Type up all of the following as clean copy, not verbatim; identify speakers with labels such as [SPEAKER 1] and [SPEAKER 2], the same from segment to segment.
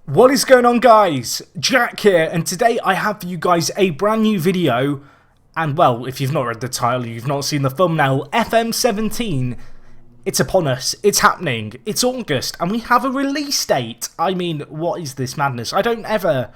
[SPEAKER 1] What is going on, guys? Jack here, and today I have for you guys a brand new video. And well, if you've not read the title, you've not seen the thumbnail, FM17, it's upon us, it's happening, it's August, and we have a release date. I mean, what is this madness? I don't ever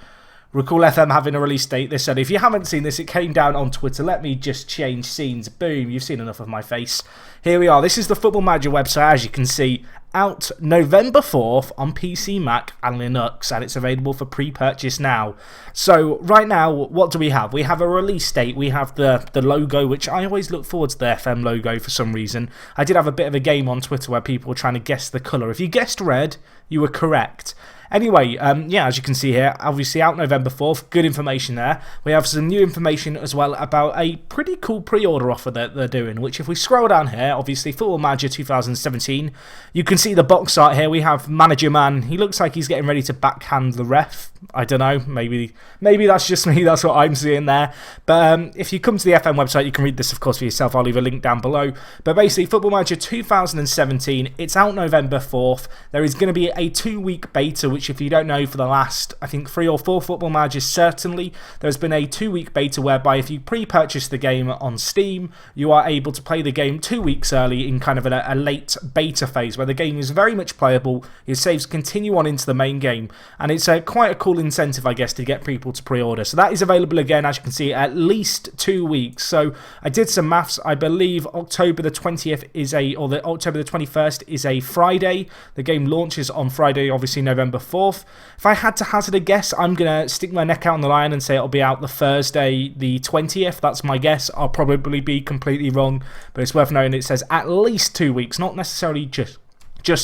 [SPEAKER 1] recall FM having a release date this early. If you haven't seen this, it came down on Twitter. Let me just change scenes. Boom, you've seen enough of my face. Here we are. This is the Football Manager website, as you can see. Out November 4th on PC, Mac and Linux, and it's available for pre-purchase now. So right now, what do we have? We have a release date, we have the logo, which I always look forward to the FM logo for some reason. I did have a bit of a game on Twitter where people were trying to guess the colour. If you guessed red, you were correct. Anyway, yeah, as you can see here, obviously out November 4th, good information there. We have some new information as well about a pretty cool pre-order offer that they're doing, which if we scroll down here, obviously Football Manager 2017, you can see the box art here. We have Manager Man. He looks like he's getting ready to backhand the ref. I don't know, maybe that's just me, that's what I'm seeing there. But if you come to the FM website, you can read this, of course, for yourself. I'll leave a link down below. But basically, Football Manager 2017, it's out November 4th. There is going to be a 2-week beta, which if you don't know, for the last, I think, 3 or 4 Football Managers, certainly, there's been a 2-week beta whereby if you pre-purchase the game on Steam, you are able to play the game 2 weeks early in kind of a late beta phase, where the game is very much playable, your saves continue on into the main game, and it's quite a cool incentive, I guess, to get people to pre-order. So that is available again, as you can see, at least 2 weeks. So I did some maths. I believe October the 20th is October the 21st is a Friday. The game launches on Friday, obviously November 4th. If I had to hazard a guess, I'm going to stick my neck out on the line and say it'll be out the Thursday the 20th. That's my guess. I'll probably be completely wrong, but it's worth knowing it says at least 2 weeks, not necessarily just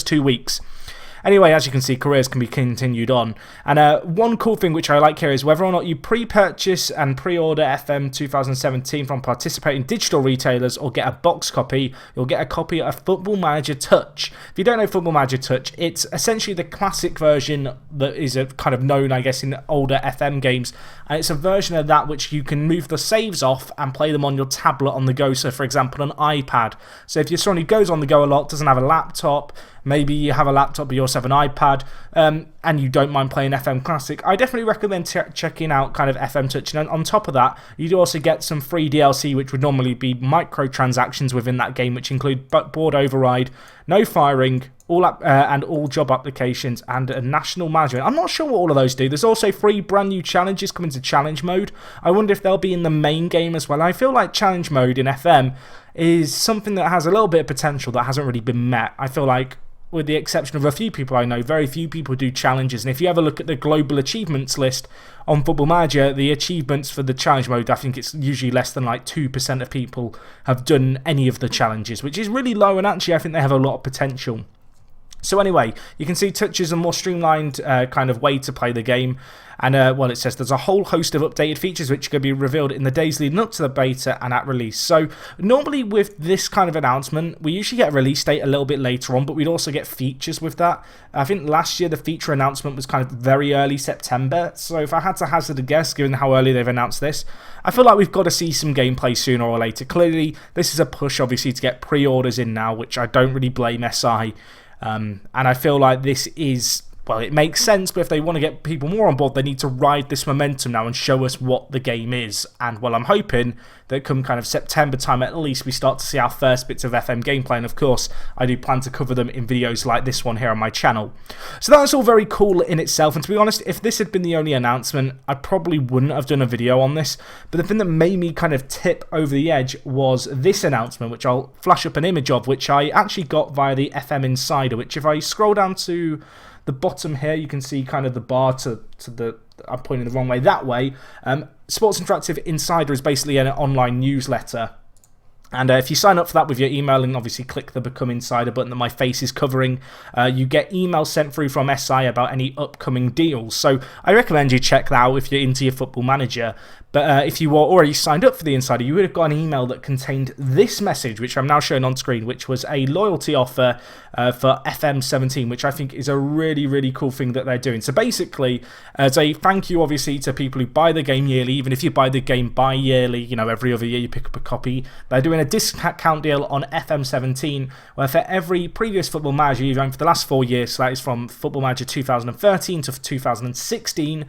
[SPEAKER 1] 2 weeks. Anyway, as you can see, careers can be continued on. And one cool thing which I like here is whether or not you pre-purchase and pre-order FM 2017 from participating digital retailers or get a box copy, you'll get a copy of Football Manager Touch. If you don't know Football Manager Touch, it's essentially the classic version that is kind of known, I guess, in older FM games. And it's a version of that which you can move the saves off and play them on your tablet on the go. So, for example, an iPad. So if you're someone who goes on the go a lot, doesn't have a laptop, maybe you have a laptop but you also have an iPad, and you don't mind playing FM Classic, I definitely recommend checking out kind of FM Touch. And on top of that, you do also get some free DLC, which would normally be microtransactions within that game, which include board override, no firing, and all job applications, and a national management. I'm not sure what all of those do. There's also 3 brand new challenges coming to challenge mode. I wonder if they'll be in the main game as well. I feel like challenge mode in FM is something that has a little bit of potential that hasn't really been met. I feel like, with the exception of a few people I know, very few people do challenges. And if you ever look at the global achievements list on Football Manager, the achievements for the challenge mode, I think it's usually less than like 2% of people have done any of the challenges, which is really low, and actually I think they have a lot of potential. So anyway, you can see Touch is a more streamlined kind of way to play the game. And, well, it says there's a whole host of updated features which are going to be revealed in the days leading up to the beta and at release. So normally with this kind of announcement, we usually get a release date a little bit later on, but we'd also get features with that. I think last year the feature announcement was kind of very early September. So if I had to hazard a guess, given how early they've announced this, I feel like we've got to see some gameplay sooner or later. Clearly, this is a push, obviously, to get pre-orders in now, which I don't really blame SI. And I feel like this is, well, it makes sense, but if they want to get people more on board, they need to ride this momentum now and show us what the game is. And, well, I'm hoping that come kind of September time, at least, we start to see our first bits of FM gameplay. And, of course, I do plan to cover them in videos like this one here on my channel. So that's all very cool in itself. And to be honest, if this had been the only announcement, I probably wouldn't have done a video on this. But the thing that made me kind of tip over the edge was this announcement, which I'll flash up an image of, which I actually got via the FM Insider, which if I scroll down to the bottom here, you can see kind of the bar to the, I'm pointing the wrong way, that way. Sports Interactive Insider is basically an online newsletter. And if you sign up for that with your email and obviously click the Become Insider button that my face is covering, you get emails sent through from SI about any upcoming deals. So I recommend you check that out if you're into your Football Manager. But if you were already signed up for the Insider, you would have got an email that contained this message, which I'm now showing on screen, which was a loyalty offer for FM17, which I think is a really, really cool thing that they're doing. So basically, as a thank you, obviously, to people who buy the game yearly, even if you buy the game bi-yearly, you know, every other year you pick up a copy, they're doing a discount deal on FM17, where for every previous Football Manager you've owned for the last 4 years, so that is from Football Manager 2013 to 2016,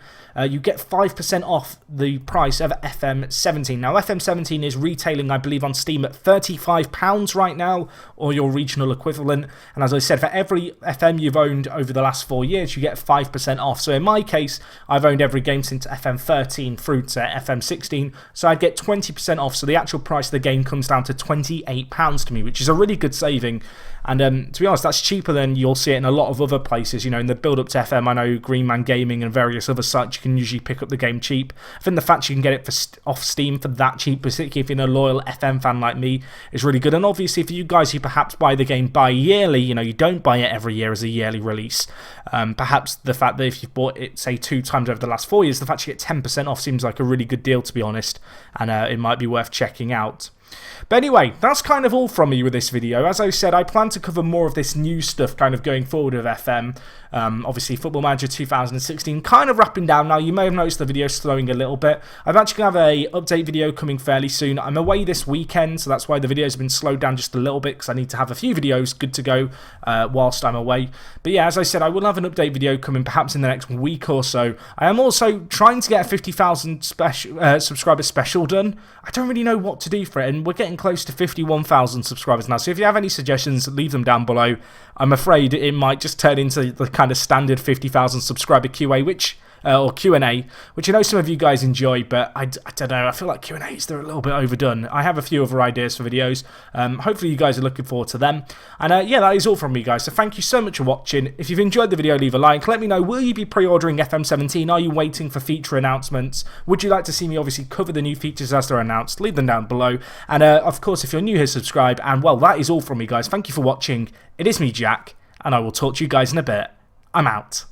[SPEAKER 1] you get 5% off the price of FM17. Now, FM17 is retailing, I believe, on Steam at £35 right now, or your regional equivalent. And as I said, for every FM you've owned over the last 4 years, you get 5% off. So in my case, I've owned every game since FM13 through to FM16, so I'd get 20% off. So the actual price of the game comes down to £28 to me, which is a really good saving. And to be honest, that's cheaper than you'll see it in a lot of other places. You know, in the build-up to FM, I know Green Man Gaming and various other sites, you can usually pick up the game cheap. I think the fact you can get it off Steam for that cheap, particularly if you're a loyal FM fan like me, is really good. And obviously for you guys who perhaps buy the game bi-yearly, you know, you don't buy it every year as a yearly release, perhaps the fact that if you've bought it, say, 2 times over the last 4 years, the fact you get 10% off seems like a really good deal, to be honest, and it might be worth checking out. But anyway, that's kind of all from me with this video. As I said, I plan to cover more of this new stuff kind of going forward with FM. Obviously, Football Manager 2016 kind of wrapping down now. You may have noticed the video slowing a little bit. I'm actually going to have an update video coming fairly soon. I'm away this weekend, so that's why the videos have been slowed down just a little bit, because I need to have a few videos good to go whilst I'm away. But yeah, as I said, I will have an update video coming perhaps in the next week or so. I am also trying to get a 50,000 subscriber special done. I don't really know what to do for it, and we're getting close to 51,000 subscribers now, so if you have any suggestions, leave them down below. I'm afraid it might just turn into the kind of standard 50,000 subscriber QA, or Q&A, which I know some of you guys enjoy, but I don't know, I feel like Q&As, they're a little bit overdone. I have a few other ideas for videos. Hopefully you guys are looking forward to them. And yeah, that is all from me, guys, so thank you so much for watching. If you've enjoyed the video, leave a like. Let me know, will you be pre-ordering FM17? Are you waiting for feature announcements? Would you like to see me obviously cover the new features as they're announced? Leave them down below. And of course, if you're new here, subscribe. And well, that is all from me, guys. Thank you for watching. It is me, Jack, and I will talk to you guys in a bit. I'm out.